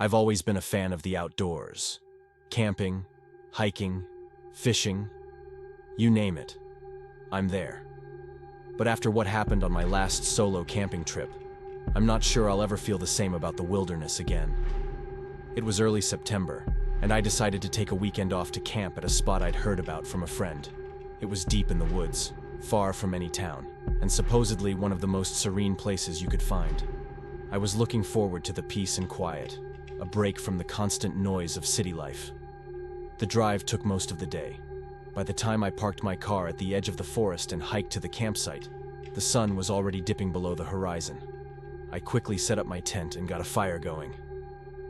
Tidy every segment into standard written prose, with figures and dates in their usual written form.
I've always been a fan of the outdoors. Camping, hiking, fishing, you name it. I'm there. But after what happened on my last solo camping trip, I'm not sure I'll ever feel the same about the wilderness again. It was early September, and I decided to take a weekend off to camp at a spot I'd heard about from a friend. It was deep in the woods, far from any town, and supposedly one of the most serene places you could find. I was looking forward to the peace and quiet, a break from the constant noise of city life. The drive took most of the day. By the time I parked my car at the edge of the forest and hiked to the campsite, the sun was already dipping below the horizon. I quickly set up my tent and got a fire going.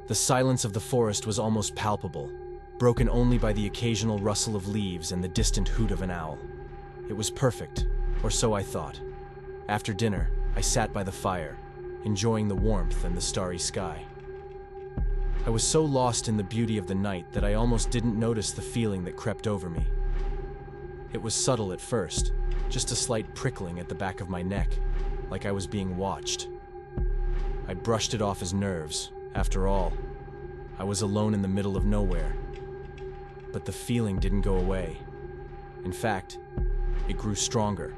The silence of the forest was almost palpable, broken only by the occasional rustle of leaves and the distant hoot of an owl. It was perfect, or so I thought. After dinner, I sat by the fire, enjoying the warmth and the starry sky. I was so lost in the beauty of the night that I almost didn't notice the feeling that crept over me. It was subtle at first, just a slight prickling at the back of my neck, like I was being watched. I brushed it off as nerves. After all, I was alone in the middle of nowhere. But the feeling didn't go away. In fact, it grew stronger.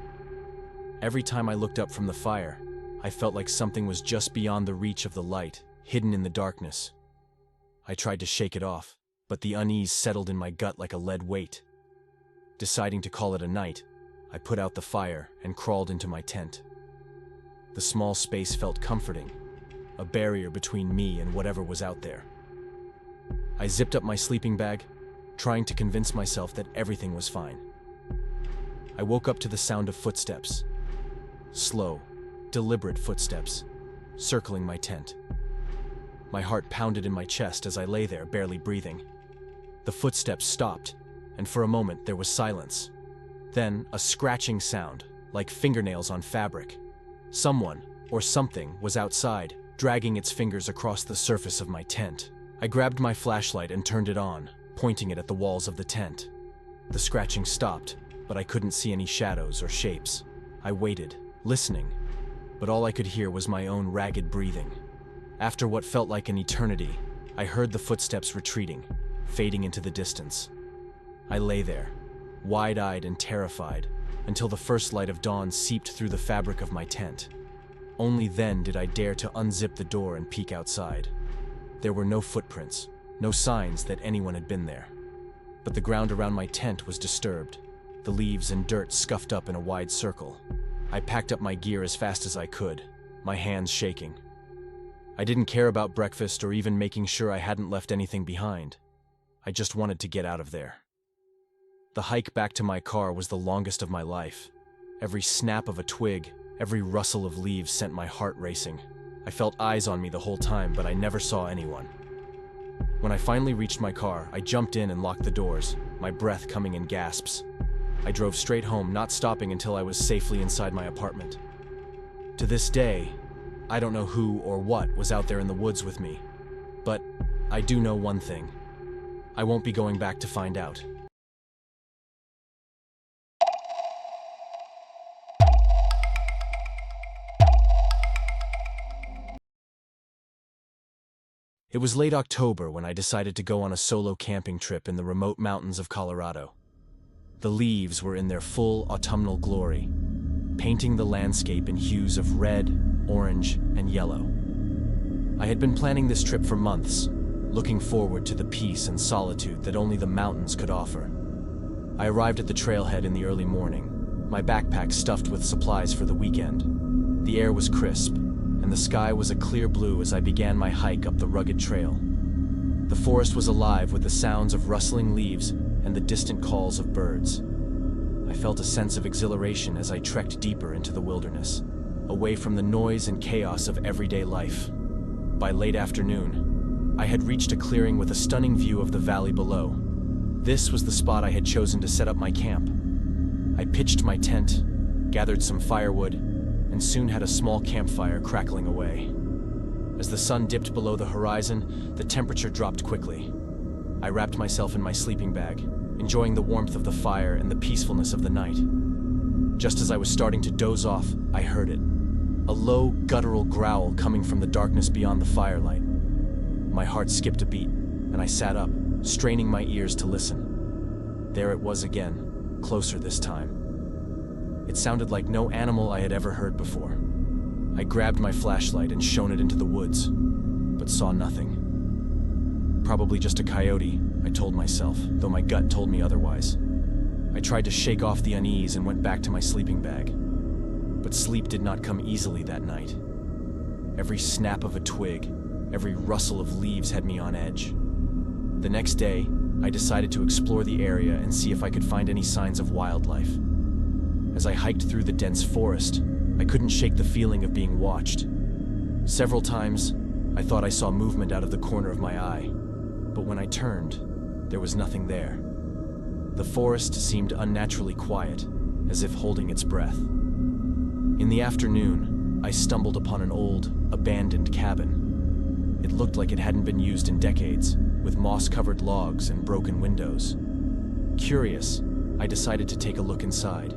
Every time I looked up from the fire, I felt like something was just beyond the reach of the light, hidden in the darkness. I tried to shake it off, but the unease settled in my gut like a lead weight. Deciding to call it a night, I put out the fire and crawled into my tent. The small space felt comforting, a barrier between me and whatever was out there. I zipped up my sleeping bag, trying to convince myself that everything was fine. I woke up to the sound of footsteps. Slow, deliberate footsteps, circling my tent. My heart pounded in my chest as I lay there, barely breathing. The footsteps stopped, and for a moment there was silence. Then, a scratching sound, like fingernails on fabric. Someone, or something, was outside, dragging its fingers across the surface of my tent. I grabbed my flashlight and turned it on, pointing it at the walls of the tent. The scratching stopped, but I couldn't see any shadows or shapes. I waited, listening, but all I could hear was my own ragged breathing. After what felt like an eternity, I heard the footsteps retreating, fading into the distance. I lay there, wide-eyed and terrified, until the first light of dawn seeped through the fabric of my tent. Only then did I dare to unzip the door and peek outside. There were no footprints, no signs that anyone had been there. But the ground around my tent was disturbed, the leaves and dirt scuffed up in a wide circle. I packed up my gear as fast as I could, my hands shaking. I didn't care about breakfast or even making sure I hadn't left anything behind. I just wanted to get out of there. The hike back to my car was the longest of my life. Every snap of a twig, every rustle of leaves sent my heart racing. I felt eyes on me the whole time, but I never saw anyone. When I finally reached my car, I jumped in and locked the doors, my breath coming in gasps. I drove straight home, not stopping until I was safely inside my apartment. To this day, I don't know who or what was out there in the woods with me, but I do know one thing. I won't be going back to find out. It was late October when I decided to go on a solo camping trip in the remote mountains of Colorado. The leaves were in their full autumnal glory, painting the landscape in hues of red, orange, and yellow. I had been planning this trip for months, looking forward to the peace and solitude that only the mountains could offer. I arrived at the trailhead in the early morning, my backpack stuffed with supplies for the weekend. The air was crisp, and the sky was a clear blue as I began my hike up the rugged trail. The forest was alive with the sounds of rustling leaves and the distant calls of birds. I felt a sense of exhilaration as I trekked deeper into the wilderness, away from the noise and chaos of everyday life. By late afternoon, I had reached a clearing with a stunning view of the valley below. This was the spot I had chosen to set up my camp. I pitched my tent, gathered some firewood, and soon had a small campfire crackling away. As the sun dipped below the horizon, the temperature dropped quickly. I wrapped myself in my sleeping bag, enjoying the warmth of the fire and the peacefulness of the night. Just as I was starting to doze off, I heard it. A low, guttural growl coming from the darkness beyond the firelight. My heart skipped a beat, and I sat up, straining my ears to listen. There it was again, closer this time. It sounded like no animal I had ever heard before. I grabbed my flashlight and shone it into the woods, but saw nothing. Probably just a coyote, I told myself, though my gut told me otherwise. I tried to shake off the unease and went back to my sleeping bag. But sleep did not come easily that night. Every snap of a twig, every rustle of leaves had me on edge. The next day, I decided to explore the area and see if I could find any signs of wildlife. As I hiked through the dense forest, I couldn't shake the feeling of being watched. Several times, I thought I saw movement out of the corner of my eye, but when I turned, there was nothing there. The forest seemed unnaturally quiet, as if holding its breath. In the afternoon, I stumbled upon an old, abandoned cabin. It looked like it hadn't been used in decades, with moss-covered logs and broken windows. Curious, I decided to take a look inside.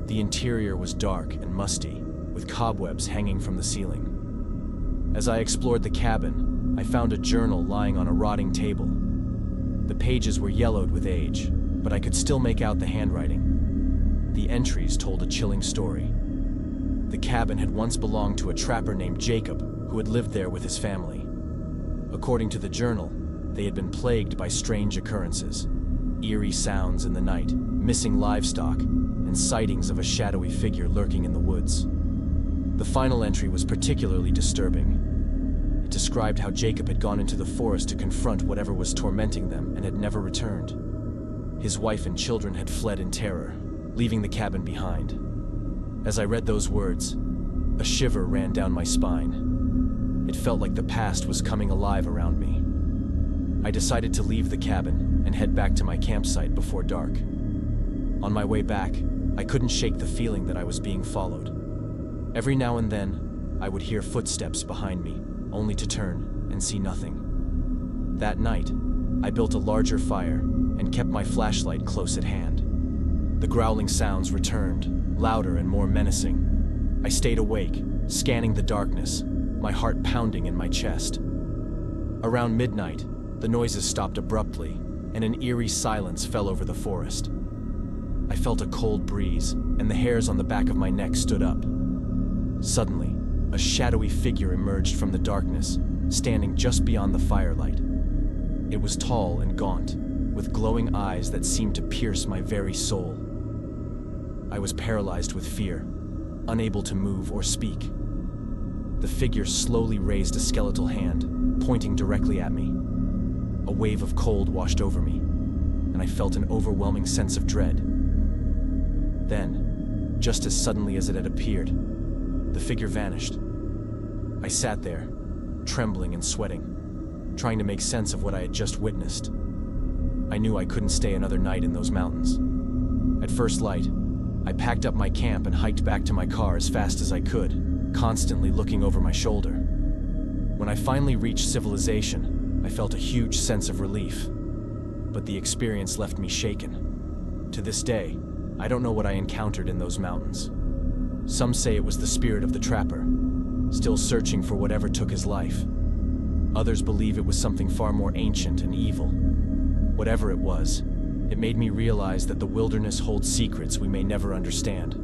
The interior was dark and musty, with cobwebs hanging from the ceiling. As I explored the cabin, I found a journal lying on a rotting table. The pages were yellowed with age, but I could still make out the handwriting. The entries told a chilling story. The cabin had once belonged to a trapper named Jacob, who had lived there with his family. According to the journal, they had been plagued by strange occurrences, eerie sounds in the night, missing livestock, and sightings of a shadowy figure lurking in the woods. The final entry was particularly disturbing. It described how Jacob had gone into the forest to confront whatever was tormenting them and had never returned. His wife and children had fled in terror, leaving the cabin behind. As I read those words, a shiver ran down my spine. It felt like the past was coming alive around me. I decided to leave the cabin and head back to my campsite before dark. On my way back, I couldn't shake the feeling that I was being followed. Every now and then, I would hear footsteps behind me, only to turn and see nothing. That night, I built a larger fire and kept my flashlight close at hand. The growling sounds returned, louder and more menacing. I stayed awake, scanning the darkness, my heart pounding in my chest. Around midnight, the noises stopped abruptly, and an eerie silence fell over the forest. I felt a cold breeze, and the hairs on the back of my neck stood up. Suddenly, a shadowy figure emerged from the darkness, standing just beyond the firelight. It was tall and gaunt, with glowing eyes that seemed to pierce my very soul. I was paralyzed with fear, unable to move or speak. The figure slowly raised a skeletal hand, pointing directly at me. A wave of cold washed over me, and I felt an overwhelming sense of dread. Then, just as suddenly as it had appeared, the figure vanished. I sat there, trembling and sweating, trying to make sense of what I had just witnessed. I knew I couldn't stay another night in those mountains. At first light, I packed up my camp and hiked back to my car as fast as I could, constantly looking over my shoulder. When I finally reached civilization, I felt a huge sense of relief, but the experience left me shaken. To this day, I don't know what I encountered in those mountains. Some say it was the spirit of the trapper, still searching for whatever took his life. Others believe it was something far more ancient and evil. Whatever it was, it made me realize that the wilderness holds secrets we may never understand.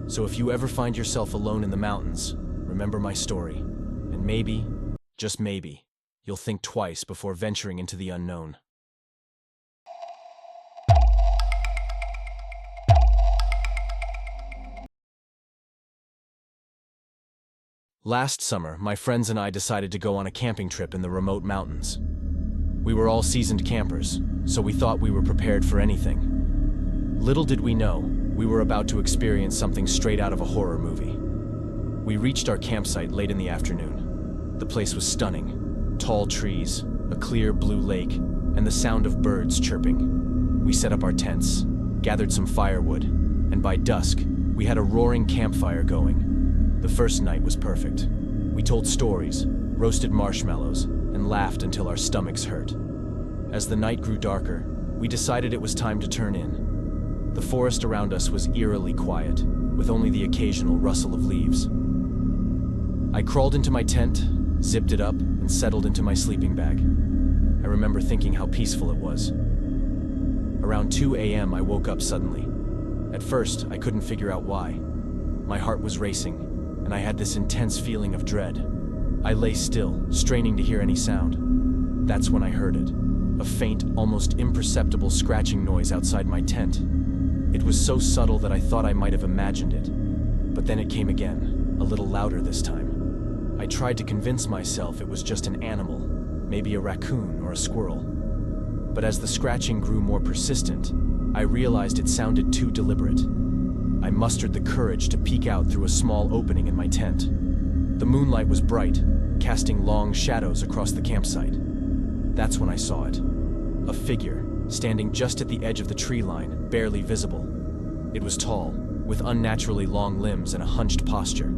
So if you ever find yourself alone in the mountains, remember my story, and maybe, just maybe, you'll think twice before venturing into the unknown. Last summer, my friends and I decided to go on a camping trip in the remote mountains. We were all seasoned campers, so we thought we were prepared for anything. Little did we know, we were about to experience something straight out of a horror movie. We reached our campsite late in the afternoon. The place was stunning. Tall trees, a clear blue lake, and the sound of birds chirping. We set up our tents, gathered some firewood, and by dusk, we had a roaring campfire going. The first night was perfect. We told stories, roasted marshmallows, and laughed until our stomachs hurt. As the night grew darker, we decided it was time to turn in. The forest around us was eerily quiet, with only the occasional rustle of leaves. I crawled into my tent, zipped it up, and settled into my sleeping bag. I remember thinking how peaceful it was. Around 2 a.m., I woke up suddenly. At first, I couldn't figure out why. My heart was racing, and I had this intense feeling of dread. I lay still, straining to hear any sound. That's when I heard it. A faint, almost imperceptible scratching noise outside my tent. It was so subtle that I thought I might have imagined it. But then it came again, a little louder this time. I tried to convince myself it was just an animal, maybe a raccoon or a squirrel. But as the scratching grew more persistent, I realized it sounded too deliberate. I mustered the courage to peek out through a small opening in my tent. The moonlight was bright, casting long shadows across the campsite. That's when I saw it. A figure, standing just at the edge of the tree line, barely visible. It was tall, with unnaturally long limbs and a hunched posture.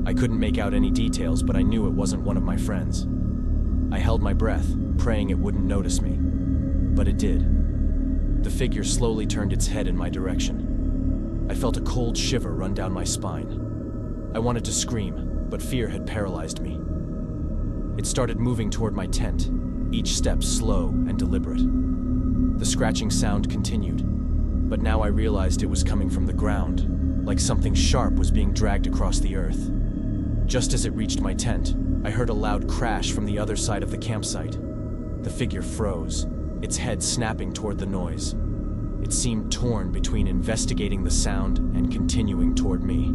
I couldn't make out any details, but I knew it wasn't one of my friends. I held my breath, praying it wouldn't notice me. But it did. The figure slowly turned its head in my direction. I felt a cold shiver run down my spine. I wanted to scream, but fear had paralyzed me. It started moving toward my tent, each step slow and deliberate. The scratching sound continued, but now I realized it was coming from the ground, like something sharp was being dragged across the earth. Just as it reached my tent, I heard a loud crash from the other side of the campsite. The figure froze, its head snapping toward the noise. It seemed torn between investigating the sound and continuing toward me.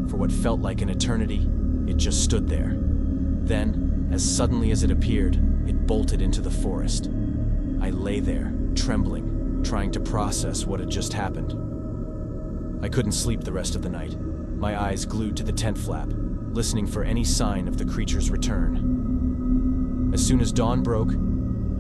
For what felt like an eternity, it just stood there. Then, as suddenly as it appeared, it bolted into the forest. I lay there, trembling, trying to process what had just happened. I couldn't sleep the rest of the night, my eyes glued to the tent flap, listening for any sign of the creature's return. As soon as dawn broke,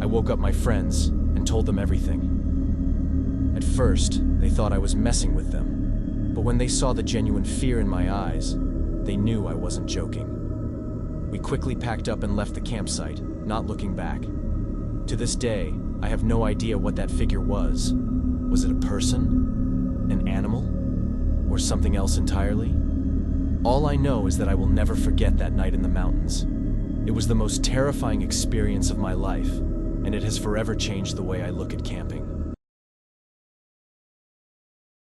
I woke up my friends and told them everything. At first, they thought I was messing with them, but when they saw the genuine fear in my eyes, they knew I wasn't joking. We quickly packed up and left the campsite, not looking back. To this day, I have no idea what that figure was. Was it a person? An animal? Or something else entirely? All I know is that I will never forget that night in the mountains. It was the most terrifying experience of my life, and it has forever changed the way I look at camping.